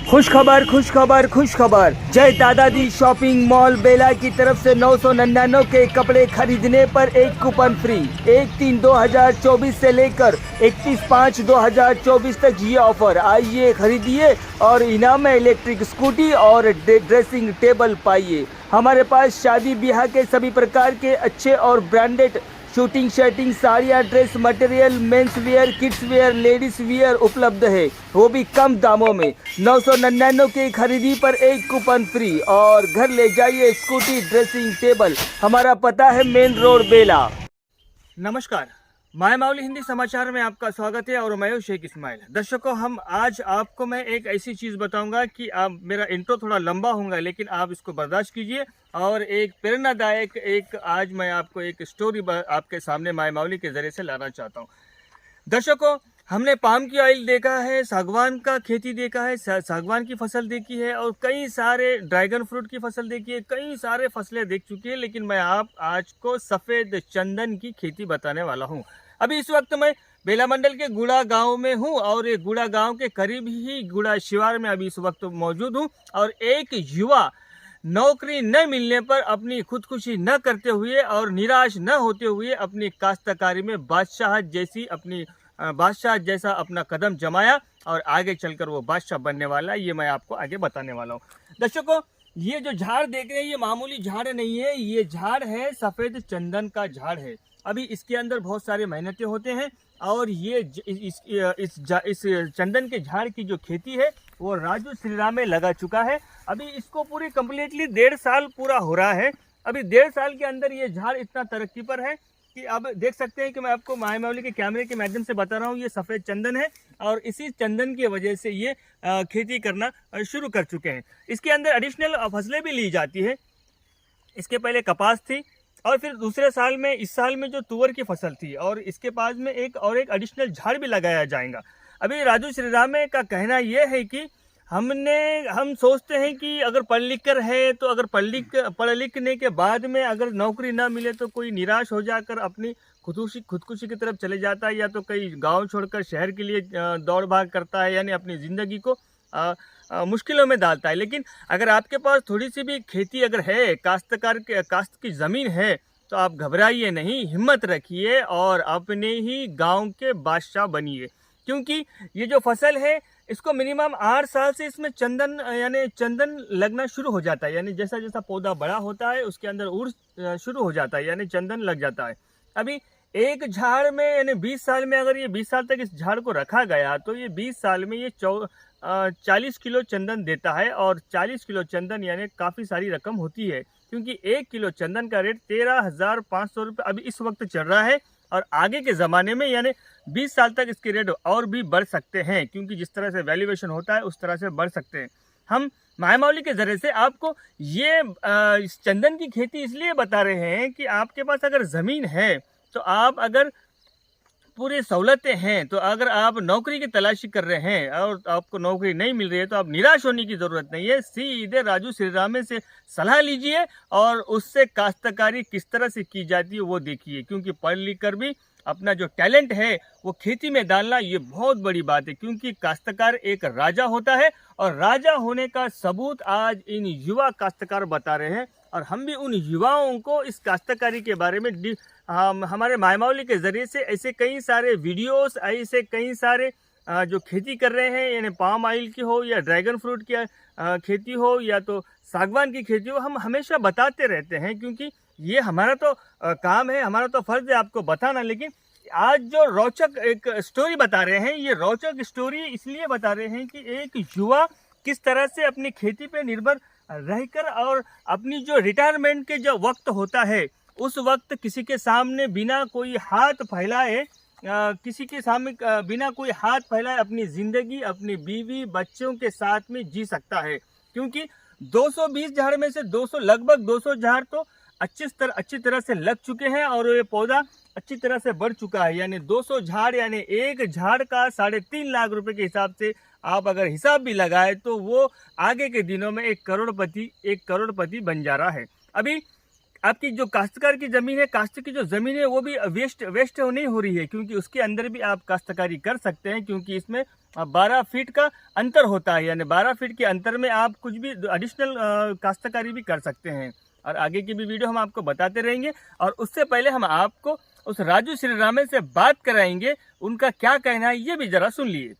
खुश खबर खुश खबर खुश खबर। जय दादाजी शॉपिंग मॉल बेला की तरफ से 999 के कपड़े खरीदने पर एक कूपन फ्री। 1/3/2024 से लेकर 31/5/2024 तक ये ऑफर। आइए खरीदिए और इनाम में इलेक्ट्रिक स्कूटी और ड्रेसिंग टेबल पाइए। हमारे पास शादी ब्याह के सभी प्रकार के अच्छे और ब्रांडेड शूटिंग शर्टिंग साड़ियाँ dress material men's wear kids wear ladies wear उपलब्ध है, वो भी कम दामों में। 999 की खरीदी पर एक कूपन फ्री और घर ले जाइए स्कूटी ड्रेसिंग टेबल। हमारा पता है मेन रोड बेला। नमस्कार, माय माउली हिंदी समाचार में आपका स्वागत है और मैं हूं शेख इस्माइल। दर्शकों, आज आपको मैं एक ऐसी चीज़ बताऊंगा कि आप मेरा इंट्रो थोड़ा लंबा होगा लेकिन आप इसको बर्दाश्त कीजिए। और एक प्रेरणादायक आज मैं आपको एक स्टोरी आपके सामने माय माउली के ज़रिए से लाना चाहता हूं। दर्शकों, हमने पाम की ऑयल देखा है, सागवान का खेती देखा है, सागवान की फसल देखी है और कई सारे ड्रैगन फ्रूट की फसल देखी है, कई सारे फसलें देख चुकी है। लेकिन मैं आज को सफ़ेद चंदन की खेती बताने वाला हूँ। अभी इस वक्त मैं बेला मंडल के गुड़ा गांव में हूँ और ये गुड़ा गांव के करीब ही गुड़ा शिवार में अभी इस वक्त मौजूद हूँ। और एक युवा नौकरी न मिलने पर अपनी खुदकुशी न करते हुए और निराश न होते हुए अपनी काश्तकारी में बादशाह जैसा अपना कदम जमाया और आगे चलकर वो बादशाह बनने वाला है। ये मैं आपको आगे बताने वाला हूँ। दर्शकों, ये जो झाड़ देख रहे हैं ये मामूली झाड़ नहीं है, ये झाड़ है सफ़ेद चंदन का झाड़ है। अभी इसके अंदर बहुत सारे मेहनतें होते हैं और ये इस चंदन के झाड़ की जो खेती है वो राजू श्रीराम में लगा चुका है। अभी इसको पूरी कम्प्लीटली 1.5 साल पूरा हो रहा है। अभी 1.5 साल के अंदर ये झाड़ इतना तरक्की पर है कि अब देख सकते हैं कि मैं आपको माय माउली के कैमरे के माध्यम से बता रहा हूँ। ये सफ़ेद चंदन है और इसी चंदन की वजह से ये खेती करना शुरू कर चुके हैं। इसके अंदर एडिशनल फसलें भी ली जाती है। इसके पहले कपास थी और फिर दूसरे साल में इस साल में जो तुअर की फसल थी और इसके पास में एक एडिशनल झाड़ भी लगाया जाएगा। अभी राजू श्रीराम का कहना यह है कि हम सोचते हैं कि अगर पढ़ लिख कर है तो अगर पढ़ लिखने के बाद में अगर नौकरी ना मिले तो कोई निराश हो जाकर अपनी खुदकुशी की तरफ चले जाता है या तो कई गांव छोड़कर शहर के लिए दौड़ भाग करता है, यानी अपनी ज़िंदगी को मुश्किलों में डालता है। लेकिन अगर आपके पास थोड़ी सी भी खेती अगर है, काश्त की ज़मीन है तो आप घबराइए नहीं, हिम्मत रखिए और अपने ही गांव के बादशाह बनिए। क्योंकि ये जो फसल है इसको मिनिमम 8 साल से इसमें चंदन लगना शुरू हो जाता है। यानी जैसा जैसा पौधा बड़ा होता है उसके अंदर उड़ शुरू हो जाता है, यानी चंदन लग जाता है। अभी एक झाड़ में यानी 20 साल में अगर ये 20 साल तक इस झाड़ को रखा गया तो ये 20 साल में ये 40 किलो चंदन देता है। और 40 किलो चंदन यानी काफ़ी सारी रकम होती है, क्योंकि 1 किलो चंदन का रेट 13,500 रुपये अभी इस वक्त चल रहा है। और आगे के ज़माने में यानी 20 साल तक इसके रेट और भी बढ़ सकते हैं, क्योंकि जिस तरह से वैल्यूएशन होता है उस तरह से बढ़ सकते हैं। हम माय माउली के ज़रिए से आपको ये इस चंदन की खेती इसलिए बता रहे हैं कि आपके पास अगर ज़मीन है तो आप अगर पूरी सहूलतें हैं तो अगर आप नौकरी की तलाशी कर रहे हैं और आपको नौकरी नहीं मिल रही है तो आप निराश होने की ज़रूरत नहीं है। सीधे राजू श्रीराम से सलाह लीजिए और उससे काश्तकारी किस तरह से की जाती है वो देखिए। क्योंकि पढ़ लिख कर भी अपना जो टैलेंट है वो खेती में डालना ये बहुत बड़ी बात है, क्योंकि काश्तकार एक राजा होता है और राजा होने का सबूत आज इन युवा काश्तकार बता रहे हैं। और हम भी उन युवाओं को इस काश्तकारी के बारे में हमारे माय माउली के ज़रिए से ऐसे कई सारे वीडियोस, ऐसे कई सारे जो खेती कर रहे हैं, यानी पाम ऑयल की हो या ड्रैगन फ्रूट की खेती हो या तो सागवान की खेती हो, हम हमेशा बताते रहते हैं। क्योंकि ये हमारा तो काम है, हमारा तो फ़र्ज़ है आपको बताना। लेकिन आज जो रोचक एक स्टोरी बता रहे हैं, ये रोचक स्टोरी इसलिए बता रहे हैं कि एक युवा किस तरह से अपनी खेती पे निर्भर रहकर और अपनी जो रिटायरमेंट के जो वक्त होता है उस वक्त किसी के सामने बिना कोई हाथ फैलाए अपनी ज़िंदगी अपनी बीवी बच्चों के साथ में जी सकता है। क्योंकि 220 झाड़ में से लगभग 200 झाड़ तो अच्छी तरह से लग चुके हैं और ये पौधा अच्छी तरह से बढ़ चुका है। यानी 200 झाड़ यानी एक झाड़ का 3.5 लाख रुपए के हिसाब से आप अगर हिसाब भी लगाए तो वो आगे के दिनों में एक करोड़पति बन जा रहा है। अभी आपकी जो काश्तकार की ज़मीन है, काश्त की जो ज़मीन है वो भी वेस्ट नहीं हो रही है, क्योंकि उसके अंदर भी आप काश्तकारी कर सकते हैं। क्योंकि इसमें 12 फीट का अंतर होता है, यानी 12 फीट के अंतर में आप कुछ भी एडिशनल काश्तकारी भी कर सकते हैं। और आगे की भी वीडियो हम आपको बताते रहेंगे। और उससे पहले हम आपको उस राजू श्रीरामे से बात कराएंगे, उनका क्या कहना है ये भी जरा सुन लिए।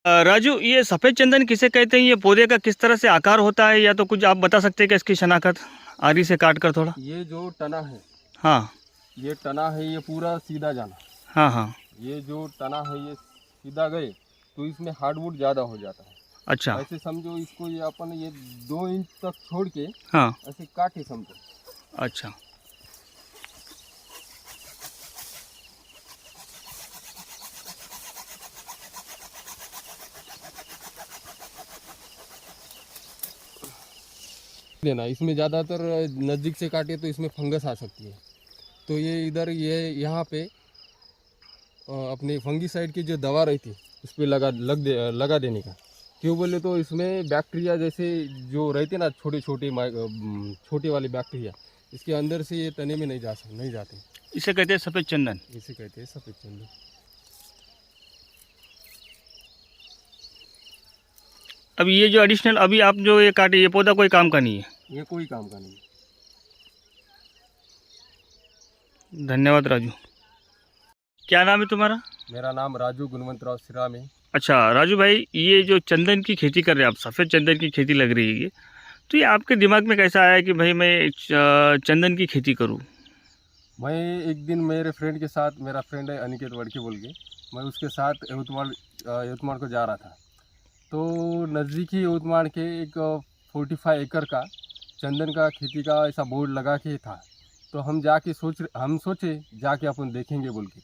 राजू, ये सफ़ेद चंदन किसे कहते हैं? ये पौधे का किस तरह से आकार होता है, या तो कुछ आप बता सकते हैं कि इसकी शनाख्त आरी से काट कर थोड़ा? ये जो तना है, हाँ, ये तना है, ये पूरा सीधा जाना। हाँ हाँ, ये जो तना है ये सीधा गए तो इसमें हार्डवुड ज़्यादा हो जाता है। अच्छा, ऐसे समझो इसको, ये अपन ये 2 इंच तक छोड़ के हाँ, ऐसे काटे समझो। अच्छा, लेना, इसमें ज़्यादातर नज़दीक से काटे तो इसमें फंगस आ सकती है। तो ये इधर ये यहाँ पे अपने फंगीसाइड की जो दवा रहती है उस पर लगा देने का। क्यों बोले तो इसमें बैक्टीरिया जैसे जो रहते ना, छोटे वाले बैक्टीरिया, इसके अंदर से ये तने में नहीं जाते। इसे कहते हैं सफ़ेद चंदन। इसे कहते हैं सफ़ेद चंदन। अब ये जो एडिशनल अभी आप जो ये काटे, ये पौधा कोई काम का नहीं है? ये कोई काम का नहीं। धन्यवाद राजू। क्या नाम है तुम्हारा? मेरा नाम राजू गुणवंतराव श्रीराम है। अच्छा राजू भाई, ये जो चंदन की खेती कर रहे हैं आप, सफ़ेद चंदन की खेती लग रही है ये, तो ये आपके दिमाग में कैसा आया कि भाई मैं चंदन की खेती करूं? मैं एक दिन मेरे फ्रेंड के साथ, मेरा फ्रेंड है अनिकेत वड़के बोल के, मैं उसके साथ यवतमाड़ को जा रहा था। तो नज़दीकी यवतमाड़ के एक 45 एकड़ का चंदन का खेती का ऐसा बोर्ड लगा के था। तो हम सोचे जाके अपन देखेंगे बोल के।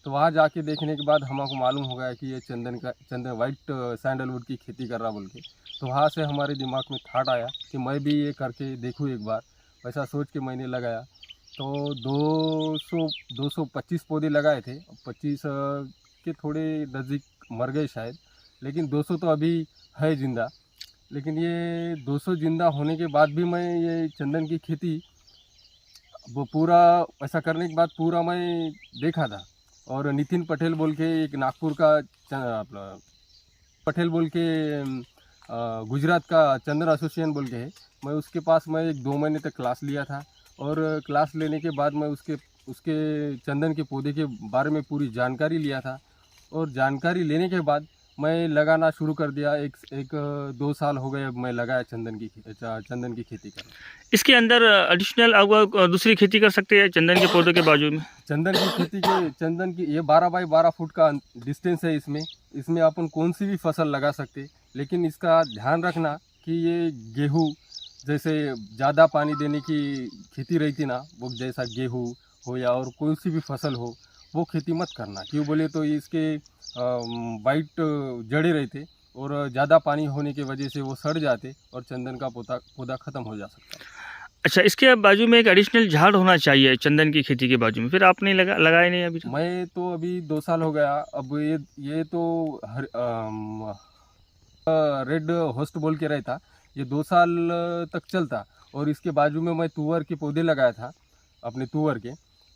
तो वहाँ जाके देखने के बाद हमको मालूम हो गया कि ये चंदन वाइट सैंडलवुड की खेती कर रहा बोल के। तो वहाँ से हमारे दिमाग में थाट आया कि मैं भी ये करके देखूँ एक बार। वैसा सोच के मैंने लगाया। तो 225 पौधे लगाए थे। 25 के थोड़े नज़दीक मर गए शायद, लेकिन 200 तो अभी है ज़िंदा। लेकिन ये 200 ज़िंदा होने के बाद भी मैं ये चंदन की खेती वो पूरा ऐसा करने के बाद पूरा मैं देखा था। और नितिन पटेल बोल के एक नागपुर का पटेल बोल के गुजरात का चंदन एसोसिएशन बोल के है, मैं उसके पास मैं 1-2 महीने तक क्लास लिया था। और क्लास लेने के बाद मैं उसके चंदन के पौधे के बारे में पूरी जानकारी लिया था। और जानकारी लेने के बाद मैं लगाना शुरू कर दिया। 2 साल हो गए अब मैं लगाया चंदन की खेती कर। इसके अंदर एडिशनल आप दूसरी खेती कर सकते हैं चंदन के पौधों के बाजू में? चंदन की ये 12 बाई 12 फुट का डिस्टेंस है। इसमें अपन कौन सी भी फसल लगा सकते, लेकिन इसका ध्यान रखना कि ये गेहूँ जैसे ज़्यादा पानी देने की खेती रहती ना, वो जैसा गेहूँ हो या और कोई सी भी फसल हो, वो खेती मत करना। क्यों बोले तो इसके वाइट जड़े रहते और ज़्यादा पानी होने की वजह से वो सड़ जाते और चंदन का पौधा ख़त्म हो जा सकता है। अच्छा, इसके बाजू में एक एडिशनल झाड़ होना चाहिए चंदन की खेती के बाजू में, फिर आपने लगाया नहीं अभी? मैं तो अभी 2 साल हो गया। अब ये तो रेड होस्ट बोल के रहता, ये 2 साल तक चलता। और इसके बाजू में मैं तुअर के पौधे लगाया था अपने तुअर के,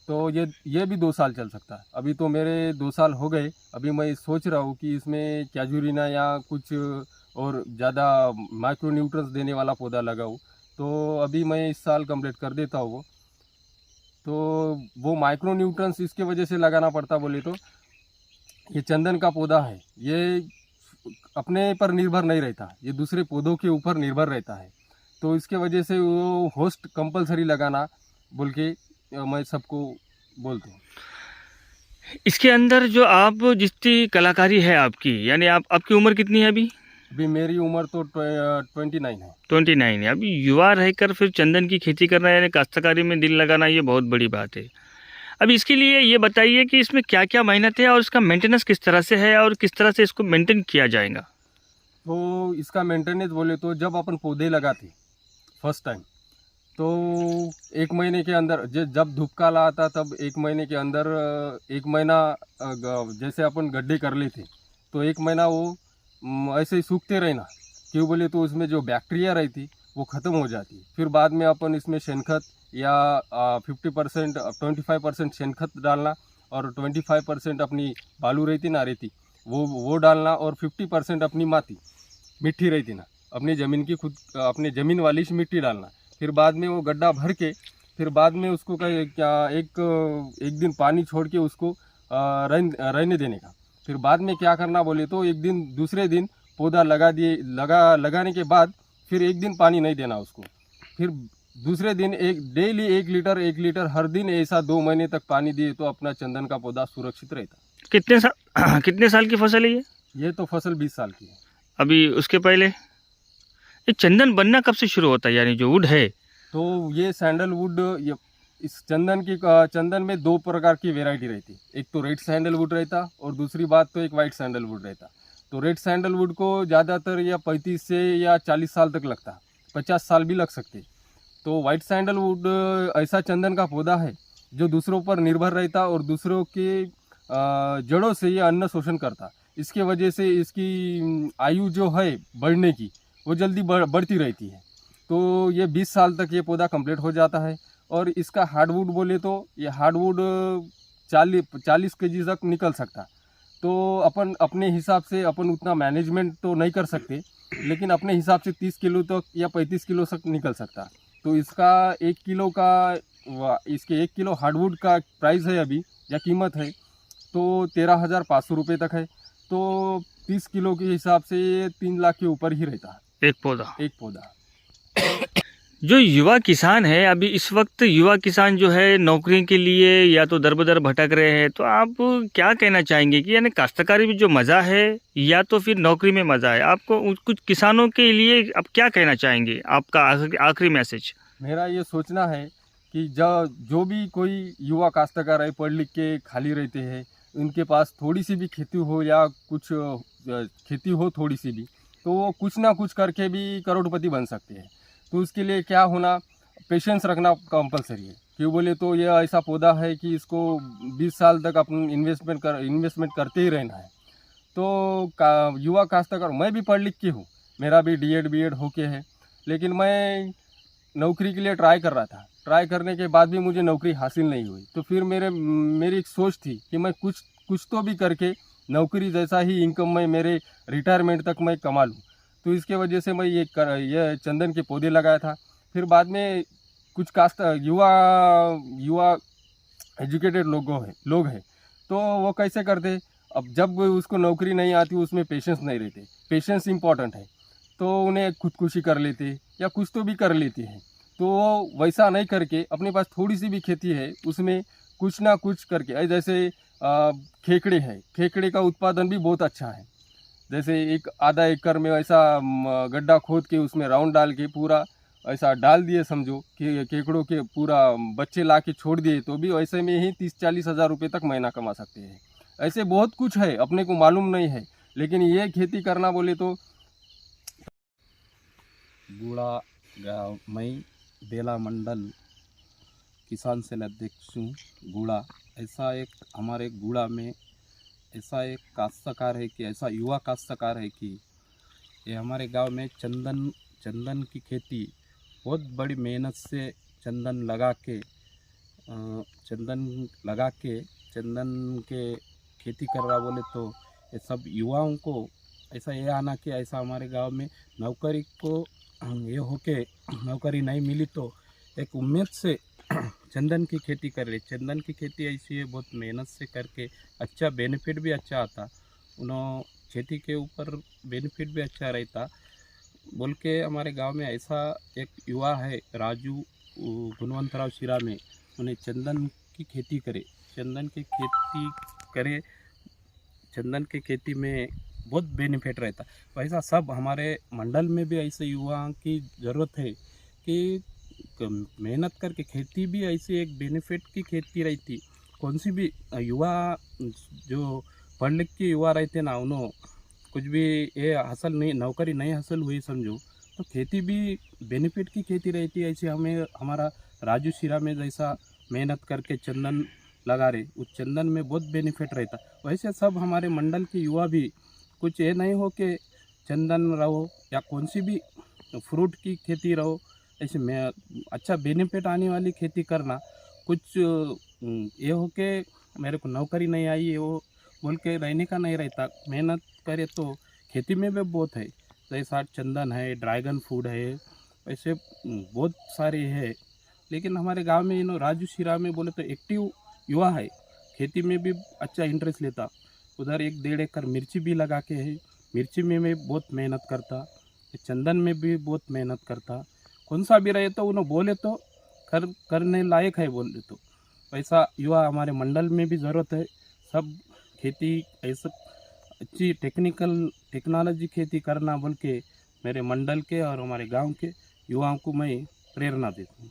तो ये भी 2 साल चल सकता है। अभी तो मेरे 2 साल हो गए। अभी मैं सोच रहा हूँ कि इसमें कैजुरिना या कुछ और ज़्यादा माइक्रो न्यूट्रंस देने वाला पौधा लगाऊँ। तो अभी मैं इस साल कंप्लीट कर देता हूँ वो। तो वो माइक्रो न्यूट्रंस इसके वजह से लगाना पड़ता बोले तो ये चंदन का पौधा है, ये अपने पर निर्भर नहीं रहता, ये दूसरे पौधों के ऊपर निर्भर रहता है। तो इसके वजह से वो होस्ट कंपलसरी लगाना बोल के मैं सबको बोलता हूँ। इसके अंदर जो आप जितनी कलाकारी है आपकी, यानी आपकी उम्र कितनी है अभी? अभी मेरी उम्र तो 29 है। 29 है। अभी युवा रहकर फिर चंदन की खेती करना, यानी काश्तकारी में दिल लगाना, ये बहुत बड़ी बात है। अभी इसके लिए ये बताइए कि इसमें क्या क्या मेहनत है और इसका मेंटेनेंस किस तरह से है और किस तरह से इसको मेंटेन किया जाएगा? तो इसका मेंटेनेंस बोले तो जब अपन पौधे लगाते फर्स्ट टाइम। तो 1 महीने के अंदर जब धूप काल आता तब 1 महीने के अंदर 1 महीना जैसे अपन गड्ढे कर लेते तो 1 महीना वो ऐसे ही सूखते रहना। क्यों बोले तो उसमें जो बैक्टीरिया रहती वो ख़त्म हो जाती। फिर बाद में अपन इसमें शेनखत या 50% 25% शेनखत डालना और 25% अपनी बालू रहती ना रेती वो डालना और 50% अपनी माटी मिट्टी रहती ना अपनी ज़मीन की खुद अपने ज़मीन वाली मिट्टी डालना। फिर बाद में वो गड्ढा भर के फिर बाद में उसको क्या एक दिन पानी छोड़ के उसको रहने देने का। फिर बाद में क्या करना बोले तो एक दिन दूसरे दिन पौधा लगाने के बाद फिर एक दिन पानी नहीं देना उसको। फिर दूसरे दिन डेली 1 लीटर हर दिन ऐसा 2 महीने तक पानी दिए तो अपना चंदन का पौधा सुरक्षित रहता। कितने साल की फसल है ये तो फसल 20 साल की है। अभी उसके पहले ये चंदन बनना कब से शुरू होता है, यानी जो वुड है? तो ये सैंडलवुड इस चंदन में 2 प्रकार की वैरायटी रहती। एक तो रेड सैंडलवुड रहता और दूसरी बात तो एक वाइट सैंडलवुड रहता। तो रेड सैंडलवुड को ज़्यादातर या 35 से या 40 साल तक लगता, 50 साल भी लग सकते। तो वाइट सैंडलवुड ऐसा चंदन का पौधा है जो दूसरों पर निर्भर रहता और दूसरों के जड़ों से ये अन्न शोषण करता। इसके वजह से इसकी आयु जो है बढ़ने की वो जल्दी बढ़ती रहती है। तो ये 20 साल तक ये पौधा कंप्लीट हो जाता है। और इसका हार्डवुड बोले तो ये हार्डवुड 40 केजी तक निकल सकता। तो अपन अपने हिसाब से अपन उतना मैनेजमेंट तो नहीं कर सकते, लेकिन अपने हिसाब से 30 किलो तक या 35 किलो तक निकल सकता। तो इसका 1 किलो हार्डवुड का प्राइस है अभी या कीमत है तो 13,500 रुपये तक है। तो 30 किलो के हिसाब से 3 लाख के ऊपर ही रहता है एक पौधा। जो युवा किसान है अभी इस वक्त, युवा किसान जो है नौकरी के लिए या तो दर बदर भटक रहे हैं, तो आप क्या कहना चाहेंगे कि यानी काश्तकारी में जो मज़ा है या तो फिर नौकरी में मज़ा है? आपको कुछ किसानों के लिए आप क्या कहना चाहेंगे? आपका आखिरी मैसेज? मेरा ये सोचना है कि जो भी कोई युवा काश्तकार है पढ़ लिख के खाली रहते हैं, उनके पास थोड़ी सी भी खेती हो या कुछ खेती हो थोड़ी सी भी, तो वो कुछ ना कुछ करके भी करोड़पति बन सकते हैं। तो उसके लिए क्या होना, पेशेंस रखना कंपलसरी है। क्यों बोले तो ये ऐसा पौधा है कि इसको 20 साल तक अपन इन्वेस्टमेंट करते ही रहना है। तो युवा काश्तकार, मैं भी पढ़ लिख के हूँ, मेरा भी बीएड होके है, लेकिन मैं नौकरी के लिए ट्राई कर रहा था। ट्राई करने के बाद भी मुझे नौकरी हासिल नहीं हुई। तो फिर मेरी एक सोच थी कि मैं कुछ तो भी करके नौकरी जैसा ही इनकम में मेरे रिटायरमेंट तक मैं कमा लूँ। तो इसके वजह से मैं ये चंदन के पौधे लगाया था। फिर बाद में कुछ युवा एजुकेटेड लोग हैं तो वो कैसे करते, अब जब उसको नौकरी नहीं आती उसमें पेशेंस नहीं रहते। पेशेंस इम्पॉर्टेंट है, तो उन्हें खुदकुशी कर लेते या कुछ तो भी कर लेते हैं। तो वो वैसा नहीं करके अपने पास थोड़ी सी भी खेती है उसमें कुछ ना कुछ करके, जैसे खेकड़े है, खेकड़े का उत्पादन भी बहुत अच्छा है। जैसे एक आधा एकड़ में ऐसा गड्ढा खोद के उसमें राउंड डाल के पूरा ऐसा डाल दिए समझो कि केकड़ों के पूरा बच्चे ला के छोड़ दिए तो भी ऐसे में ही 30-40 हज़ार रुपये तक महीना कमा सकते हैं। ऐसे बहुत कुछ है, अपने को मालूम नहीं है, लेकिन ये खेती करना बोले तो। गुड़ा गाँव मैं बेला मंडल किसान सेल अध्यक्ष हूँ। गुड़ा ऐसा एक हमारे गुड़ा में ऐसा एक काश्तकार है कि ऐसा युवा काश्तकार है कि ये हमारे गांव में चंदन की खेती बहुत बड़ी मेहनत से चंदन लगा के खेती कर रहा बोले तो ये सब युवाओं को ऐसा ये आना कि ऐसा हमारे गांव में नौकरी को ये होके नौकरी नहीं मिली तो एक उम्मीद से चंदन की खेती कर रहे। चंदन की खेती ऐसी है बहुत मेहनत से करके अच्छा बेनिफिट भी अच्छा आता, उन्होंने खेती के ऊपर बेनिफिट भी अच्छा रहता बोल के हमारे गांव में ऐसा एक युवा है राजू गुणवंतराव शिरा में, उन्हें चंदन की खेती करे। चंदन की खेती में बहुत बेनिफिट रहता। वैसा सब हमारे मंडल में भी ऐसे युवाओं की ज़रूरत है कि मेहनत करके खेती भी ऐसी एक बेनिफिट की खेती रहती। कौन सी भी युवा जो पढ़ लिख के युवा रहते ना, उन्होंने कुछ भी ये हासिल नहीं, नौकरी नहीं हासिल हुई समझो तो खेती भी बेनिफिट की खेती रहती है। ऐसे हमें हमारा राजू सीरा में जैसा मेहनत करके चंदन लगा रहे, उस चंदन में बहुत बेनिफिट रहता। वैसे सब हमारे मंडल के युवा भी कुछ ये नहीं हो कि चंदन रहो या कौन सी भी फ्रूट की खेती रहो, ऐसे में अच्छा बेनिफिट आने वाली खेती करना। कुछ ये हो के मेरे को नौकरी नहीं आई है वो बोल के रहने का नहीं रहता। मेहनत करे तो खेती में भी बहुत है, जैसा चंदन है, ड्रैगन फ्रूट है, ऐसे बहुत सारे है। लेकिन हमारे गांव में राजू सीरा में बोले तो एक्टिव युवा है, खेती में भी अच्छा इंटरेस्ट लेता। उधर 1-1.5 एकड़ मिर्ची भी लगा के है, मिर्ची में भी बहुत मेहनत करता, चंदन में भी बहुत मेहनत करता। कौन सा भी रहे तो उन्हें बोले तो करने लायक है बोले तो। वैसा युवा हमारे मंडल में भी ज़रूरत है। सब खेती ऐसा अच्छी टेक्नोलॉजी खेती करना बोल के मेरे मंडल के और हमारे गांव के युवाओं को मैं प्रेरणा देता हूँ।